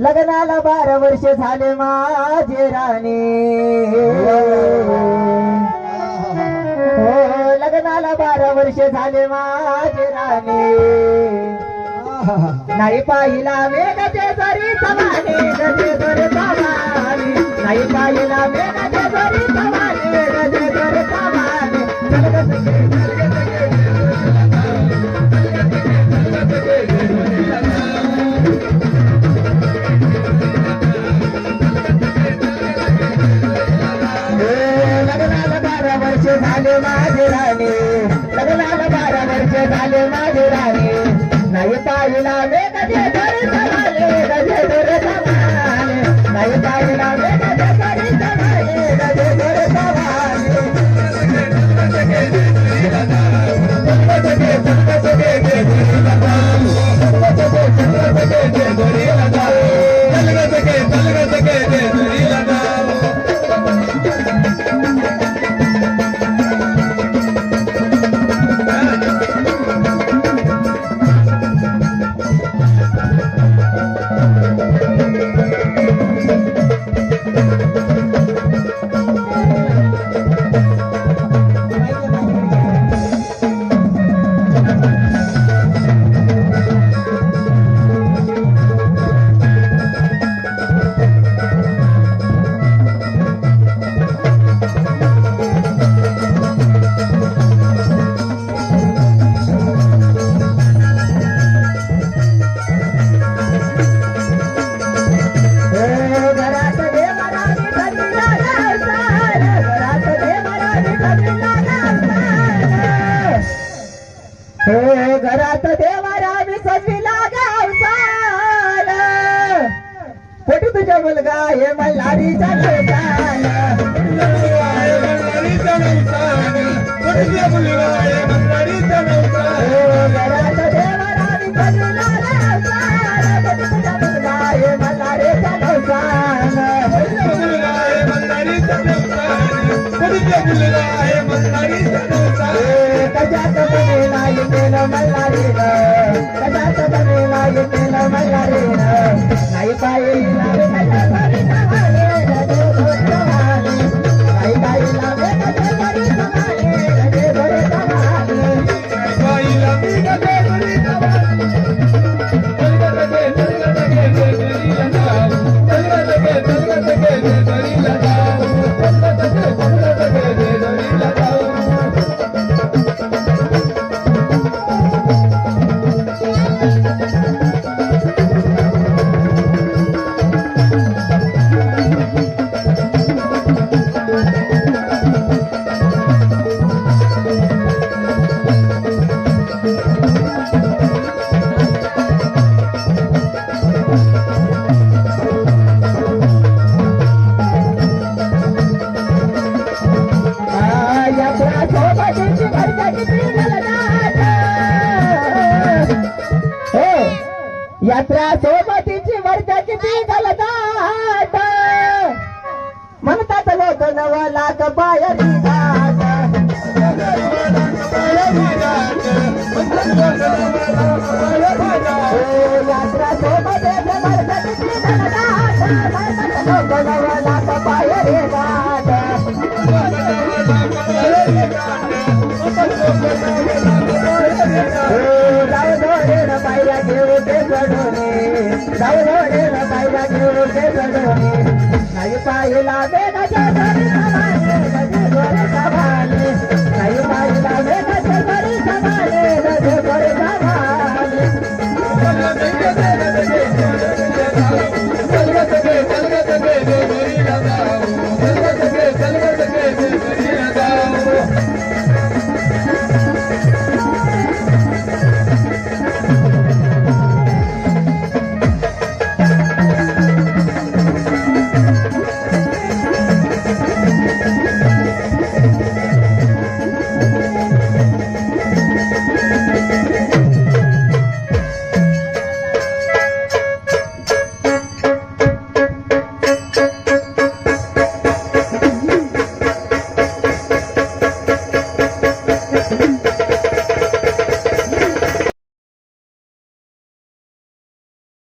लग्नाला 12 वर्ष झाले माझे राणी, हो लग्नाला 12 वर्ष झाले माझे राणी, नाही पाहिला मेघाचे जरी तवाने गजे जरी तवाने, नाही पाहिला मेघाचे जरी तवाने गजे जरी तवाने, लग्नाला 12 वर्ष झाले माझे राणी, लग्नाला 12 वर्ष झाले माझे राणी, नाही पाहिला मेघाचे जरी तवाने गजे जरी तवाने, नाही पाहिला मेघाचे जरी तवाने गजे जरी तवाने, घरात देवारा मी सजविला गावसाल, पोटी तुझा मुलगा हे मल्हारीचा नवसाल, घरात देवारा मी सजविला गावसाल, पोटी तुझा मुलगा हे मल्हारीचा नवसाल, कशात बनेला येतेल मल्हारीनं, कशात बनेला येतेल मल्हारीनं, नाही पाहिला मेघाचे जरी तवाने गजे जरी तवाने, नाही पाहिला मेघाचे जरी तवाने गजे जरी तवाने, नाही पाहिला मेघाचे जरी तवाने, यात्रा सोबतीची वर्षा किती गलदाट, म्हणतात लोक 9 लाख पायरी घाट, यात्रा सोबतीची वर्षा किती गलदाट, म्हणतात लोक 9 लाख पायरी घाट, पायऱ्या घेऊ ते चढवणे, जाऊ पायऱ्या घेऊ ते चढवणे, नाही पाहिला मेघाचे जरी तवाने